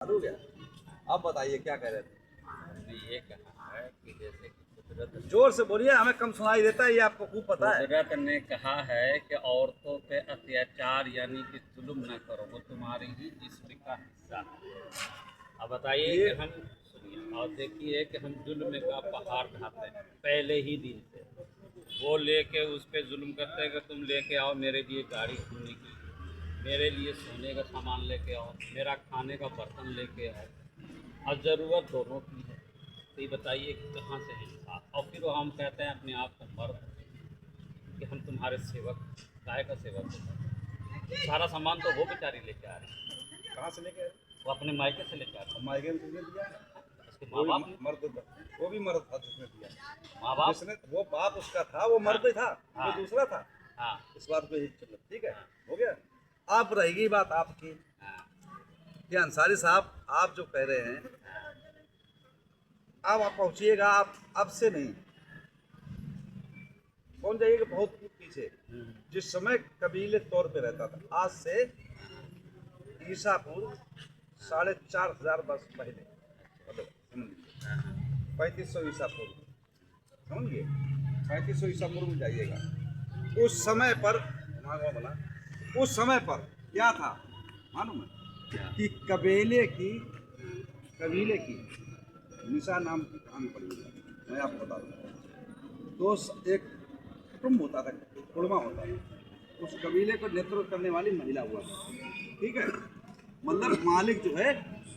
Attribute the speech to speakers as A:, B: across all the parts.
A: हो गया। आप बताइए क्या कह रहे थे?
B: हमने ये कहा है कि जैसे कि कुदरत
A: जोर से बोलिए, हमें कम सुनाई देता है, ये आपको खूब पता है।
B: कुदरत ने कहा है कि औरतों पे अत्याचार यानी कि जुल्म न करो, वो तुम्हारी ही जिस्म का हिस्सा है। अब बताइए
A: ये
B: कि हम सुनिए और देखिए कि हम जुल्म का पहाड़ ढाते हैं पहले ही दिन से। वो लेके उस पे जुल्म करते हैं कि तुम लेके आओ मेरे लिए गाड़ी धोने की, मेरे लिए सोने का सामान लेके आओ, मेरा खाने का बर्तन लेके आओ, और ज़रूरत दोनों की है। तो ये बताइए कि कहाँ से है इंसाफ? और फिर वो हम कहते हैं अपने आप को मर्द कि हम तुम्हारे सेवक, गाय का सेवक है। सारा सामान तो वो बेचारी लेके आ रही है,
A: कहाँ से लेके आए?
B: वो अपने मायके से लेके आ रही
A: माइग्रेन किसने दिया?
B: है। उसके
A: वो
B: माँ
A: भी
B: बाप ने,
A: मर्द था। वो भी मर्द था जिसने दिया।
B: माँ बाप।
A: जिसने वो बाप उसका था, वो मर्द ही था,
B: हाँ
A: वो दूसरा था।
B: हाँ
A: इस बात पे ही चलो, ठीक है,
B: हाँ
A: हो गया। अब रहेगी बात आपकी
B: हाँ
A: कि अंसारी साहब, आप जो कह रहे हैं,
B: हाँ।
A: अब आप पहुंचिएगा, आप अब से नहीं पहुंच जाइएगा बहुत पीछे। जिस समय कबीले तौर पे रहता था, आज से ईसा पूर्व 4,500 वर्ष पहले, मतलब समझ लीजिए 3500 ईसा पूर्व, समझिए 3500 ईसा पूर्व में जाइएगा। उस समय पर मांगो बना, उस समय पर क्या था मालूम है?
B: क्या?
A: कि कबीले की निशा नाम की कहानी पड़ी है, मैं आपको बता दूँ। तो एक कुटुंब होता था, कुड़मा होता था, उस कबीले को नेतृत्व करने वाली महिला हुआ था, ठीक है। मतलब मालिक जो है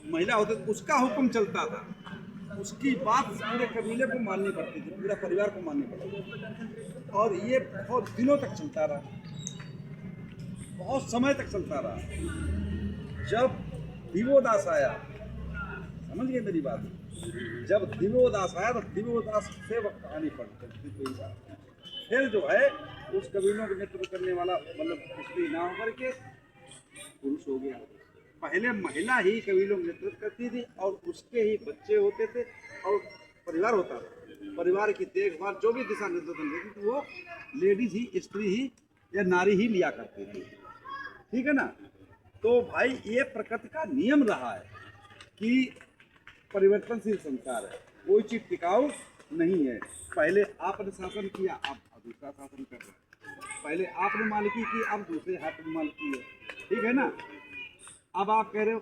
A: महिला होते, उसका हुक्म चलता था, उसकी बात पूरे कबीले को माननी पड़ती थी, पूरा परिवार को माननी पड़ती थी। और ये बहुत दिनों तक चलता रहा, बहुत समय तक चलता रहा। जब दिवोदास आया, समझ गए मेरी बात? जब दिवोदास आया तो दिवोदास से वह कहानी पढ़ते, फिर जो है उस कबीलों के नेतृत्व करने वाला मतलब स्त्री ना होकर के पुरुष हो गया। पहले महिला ही कबीलों का नेतृत्व करती थी और उसके ही बच्चे होते थे और परिवार होता था। परिवार की देखभाल जो भी दिशा निर्देशन देती थी वो लेडीज ही, स्त्री ही या नारी ही लिया करती थी, ठीक है ना। तो भाई ये प्रकृति का नियम रहा है कि परिवर्तनशील संसार है, कोई चीज टिकाऊ नहीं है। पहले आपने शासन किया, अब दूसरा शासन कर रहा है। पहले आपने मालिकी की, अब दूसरे हाथ में मालिकी है, ठीक है ना। अब आप कह रहे हो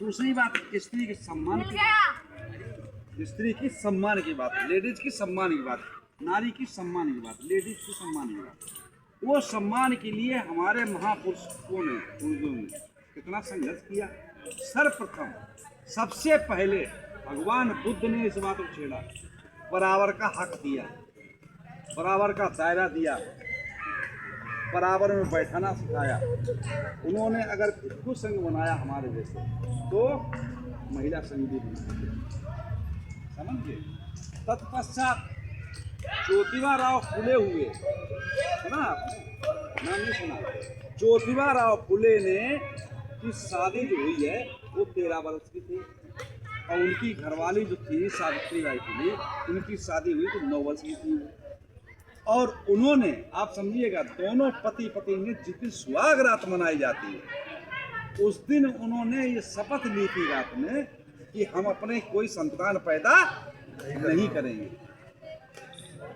A: दूसरी बात, स्त्री के सम्मान की बात, स्त्री की सम्मान की बात, लेडीज की सम्मान की बात, नारी की सम्मान की बात, लेडीज की सम्मान की बात। वो सम्मान के लिए हमारे महापुरुषों ने, पूर्वजों ने कितना संघर्ष किया। सर्वप्रथम सबसे पहले भगवान बुद्ध ने इस बात को छेड़ा, बराबर का हक दिया, बराबर का दायरा दिया, बराबर में बैठाना सिखाया। उन्होंने अगर भिक्षु संघ बनाया हमारे जैसे, तो महिला संघ भी बनाया, समझिए। तत्पश्चात ज्योतिबा राव फुले हुए, सुना आपने? नाम नहीं सुना? ज्योतिबा राव फुले ने की शादी जो हुई है वो 13 वर्ष की थी, और उनकी घरवाली जो थी सावित्रीबाई फुले, उनकी शादी हुई तो 9 वर्ष की थी। और उन्होंने, आप समझिएगा, दोनों पति पत्नी ने जिस दिन सुहाग रात मनाई जाती है उस दिन उन्होंने ये शपथ ली थी रात में कि हम अपने कोई संतान पैदा नहीं करेंगे,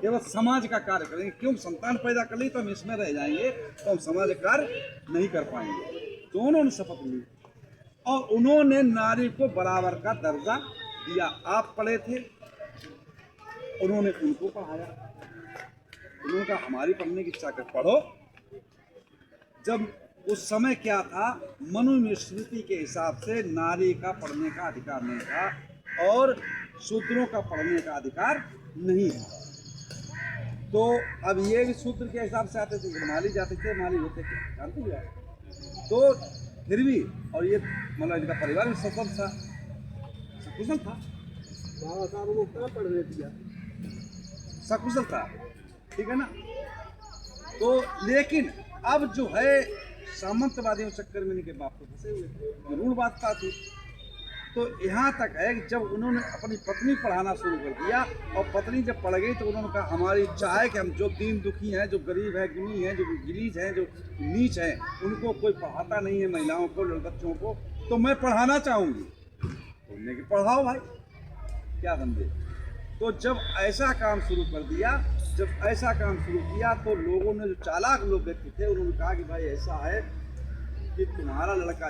A: केवल समाज का कार्य करेंगे। क्यों? संतान पैदा कर ली तो हम इसमें रह जाएंगे, तो हम समाज कार्य नहीं कर पाएंगे। दोनों ने शपथ ली और उन्होंने नारी को बराबर का दर्जा दिया। आप पढ़े थे, उन्होंने उनको पढ़ाया, उन्होंने कहा हमारी पढ़ने की इच्छा कर पढ़ो। जब उस समय क्या था, मनुस्मृति के हिसाब से नारी का पढ़ने का अधिकार नहीं था और शूद्रों का पढ़ने का अधिकार नहीं था। तो अब ये भी शूद्र के हिसाब से आते थे, माली जाते थे, माली होते थे, जानते हो आप? तो फिर भी, और ये मतलब इनका परिवार भी सफल था, सकुशल था, बाबा साहब को क्या पढ़ने दिया, सकुशल था, ठीक है ना। तो लेकिन अब जो है सामंतवादियों चक्कर में इनके बाप को फंसे हुए थे, ऋणवादता थी। तो यहाँ तक है कि जब उन्होंने अपनी पत्नी पढ़ाना शुरू कर दिया और पत्नी जब पढ़ गई तो उन्होंने कहा हमारी इच्छा है कि हम जो दीन दुखी हैं, जो गरीब है, गुनी हैं, जो गिलीज हैं, जो नीच हैं, उनको कोई पढ़ाता नहीं है, महिलाओं को, बच्चों को, तो मैं पढ़ाना चाहूँगी, तुमने कि पढ़ाओ भाई, क्या समझे। तो जब ऐसा काम शुरू कर दिया, जब ऐसा काम शुरू किया तो लोगों ने, जो चालाक लोग व्यक्ति थे, उन्होंने कहा कि भाई ऐसा है कि तुम्हारा लड़का,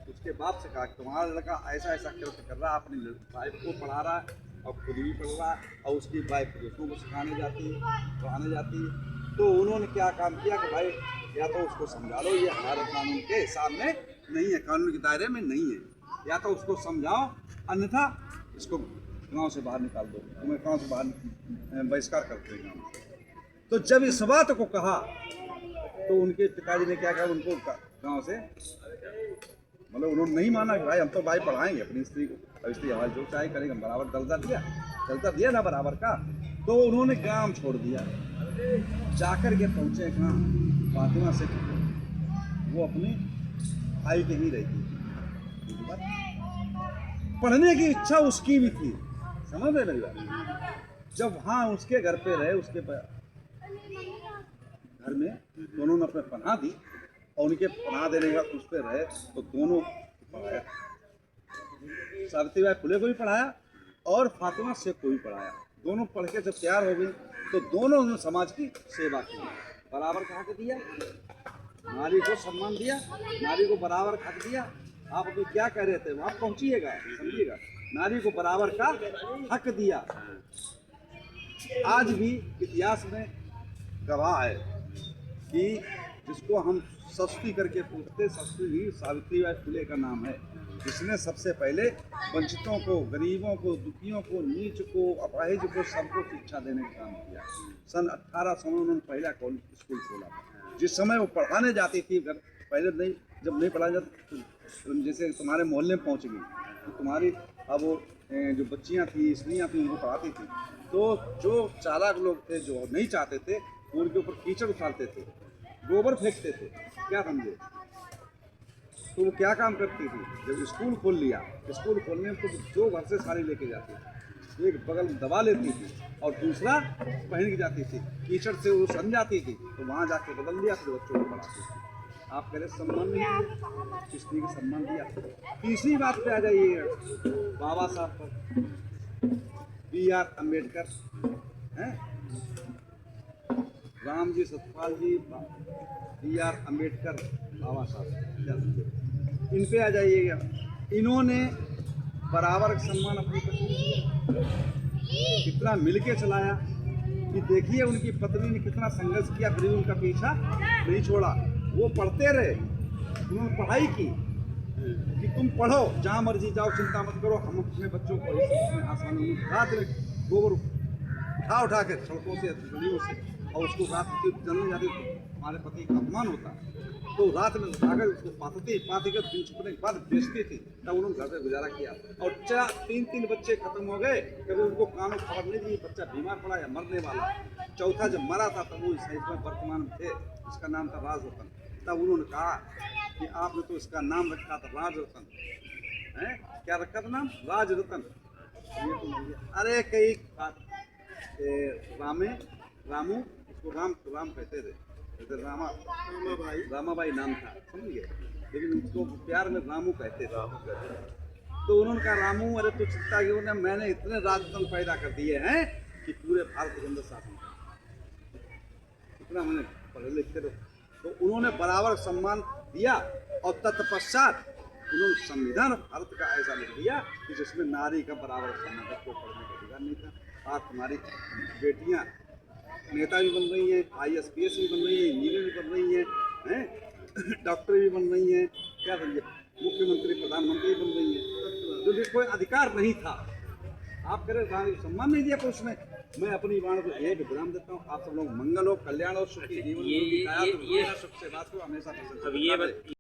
A: उसके बाप से कहा कि तुम्हारा लड़का ऐसा ऐसा कर रहा, अपनी वाइफ को पढ़ा रहा और खुद भी पढ़ रहा, और उसकी वाइफ दूसरों को सिखाने जाती है, पढ़ाने जाती है। तो उन्होंने क्या काम किया कि भाई या तो उसको समझा लो, ये हमारे कानून के हिसाब में नहीं है, कानून के दायरे में नहीं है, या तो उसको समझाओ, अन्यथा इसको गांव से बाहर निकाल दो, तुम्हें गांव से बाहर बहिष्कार करते हैं गाँव से। तो जब इस बात को कहा तो उनके पिताजी ने क्या कहा, उनको गांव से, मतलब उन्होंने नहीं माना कि भाई हम तो भाई पढ़ाएंगे अपनी स्त्री को, और स्त्री हमारी जो चाहे करेंगे, हम बराबर दर्जा दिया ना बराबर का। तो उन्होंने गांव छोड़ दिया, जाकर के पहुँचे कहाँ, फातिमा से, वो अपने भाई के ही रहती थी, पढ़ने की इच्छा उसकी भी थी, समझ रहे मेरी बात। जब वहाँ उसके घर पे रहे, उसके घर में दोनों ने अपने पनाह दी, और उनके पनाह देने का उस पर रहे, तो दोनों पढ़ाया, सावित्रीबाई फुले को भी पढ़ाया और फातिमा शेख को भी पढ़ाया। दोनों पढ़ के जब तैयार हो गए तो दोनों ने समाज की सेवा की, बराबर का हक दिया, नारी को सम्मान दिया, नारी को बराबर का हक दिया। आप अभी क्या कह रहे थे, वहाँ पहुँचिएगा, समझिएगा, नारी को बराबर का हक दिया। आज भी इतिहास में गवाह है कि जिसको हम सस्ती करके पूछते, सस्ती ही सावित्रीबाई फुले का नाम है, जिसने सबसे पहले वंचितों को, गरीबों को, दुखियों को, नीच को, अपाहिज को, सबको शिक्षा देने का काम किया। सन 1800 में उन्होंने पहला स्कूल खोला। जिस समय वो पढ़ाने जाती थी, पहले नहीं, जब नहीं पढ़ाया जाता, तो जैसे तुम्हारे मोहल्ले में पहुँच गई तो तुम्हारी, अब वो जो बच्चियाँ थी, स्त्रियाँ थी, उनको पढ़ाती थी, तो जो चालाक लोग थे, जो नहीं चाहते थे, वो उनके ऊपर कीचड़ उछालते थे, गोबर फेंकते थे, क्या समझे। तो वो क्या काम करती थी, जब स्कूल खोल लिया, स्कूल खोलने में तो जो घर से साड़ी लेके जाती थी, एक बगल में दबा लेती थी और दूसरा पहन के जाती थी, कीचड़ से वो सन जाती थी, तो वहाँ जाके बदल दिया, फिर बच्चों को पढ़ाती थी। आप कह रहे सम्मान नहीं दिया, स्त्री को सम्मान दिया। तीसरी बात पे आ जाइए, बाबा साहब पर, B.R. अम्बेडकर हैं, राम जी सतपाल जी, B.R. अम्बेडकर, बाबा साहब, इन पे आ जाइएगा। इन्होंने बराबर का सम्मान अपनी पत्नी कितना मिलके चलाया, कि देखिए उनकी पत्नी ने कितना संघर्ष किया, फिर उनका पीछा नहीं छोड़ा, वो पढ़ते रहे, उन्होंने पढ़ाई की कि तुम पढ़ो, जहाँ मर्जी जाओ, चिंता मत करो, हम अपने बच्चों को आसानी, रात में गोबर उठा के सड़कों से, गलियों से, और उसको रात के जलने जाते, हमारे पति का अपमान होता, तो रात में अगर उसको पाती कर दिन छुपने के बाद बेचती थी, तब उन्होंने घर से गुजारा किया। और 3 बच्चे खत्म हो गए, कभी उनको कानों खबर नहीं दी, बच्चा बीमार पड़ा या मरने वाला। चौथा जब मरा था तब वो इस में वर्तमान में थे, इसका नाम था राजरतन। तब उन्होंने कहा कि आपने तो इसका नाम रखा था राजरतन, है क्या रखा था नाम, राजरतन। अरे कई रामू, उसको राम कहते थे, रामाबाई नाम था, समझ गए, लेकिन उसको प्यार में रामू कहते थे। तो उन्होंने कहा रामू, अरे तो चिंता क्यों ना, मैंने इतने राजतंत्र पैदा कर दिए हैं कि पूरे भारत के अंदर शासन, इतना मैंने पढ़े लिखे थे। तो उन्होंने बराबर सम्मान दिया, और तत्पश्चात उन्होंने संविधान भारत का ऐसा लिख दिया कि जिसमें नारी का बराबर सम्मान, कोई पढ़ने का अधिकार नहीं था। आज हमारी बेटियां नेता भी बन रही हैं, IAS भी बन रही हैं, इंजीनियर भी बन रही हैं, डॉक्टर भी बन रही हैं, क्या समझे, मुख्यमंत्री, प्रधानमंत्री बन रही हैं, जो भी कोई अधिकार नहीं था। आप कह रहे सम्मान नहीं दिया पुरुष ने। मैं अपनी वाणी को एक विराम देता हूँ। आप सब लोग मंगल हो, कल्याण हो, सुखी जीवन, सुख से बात हो, हमेशा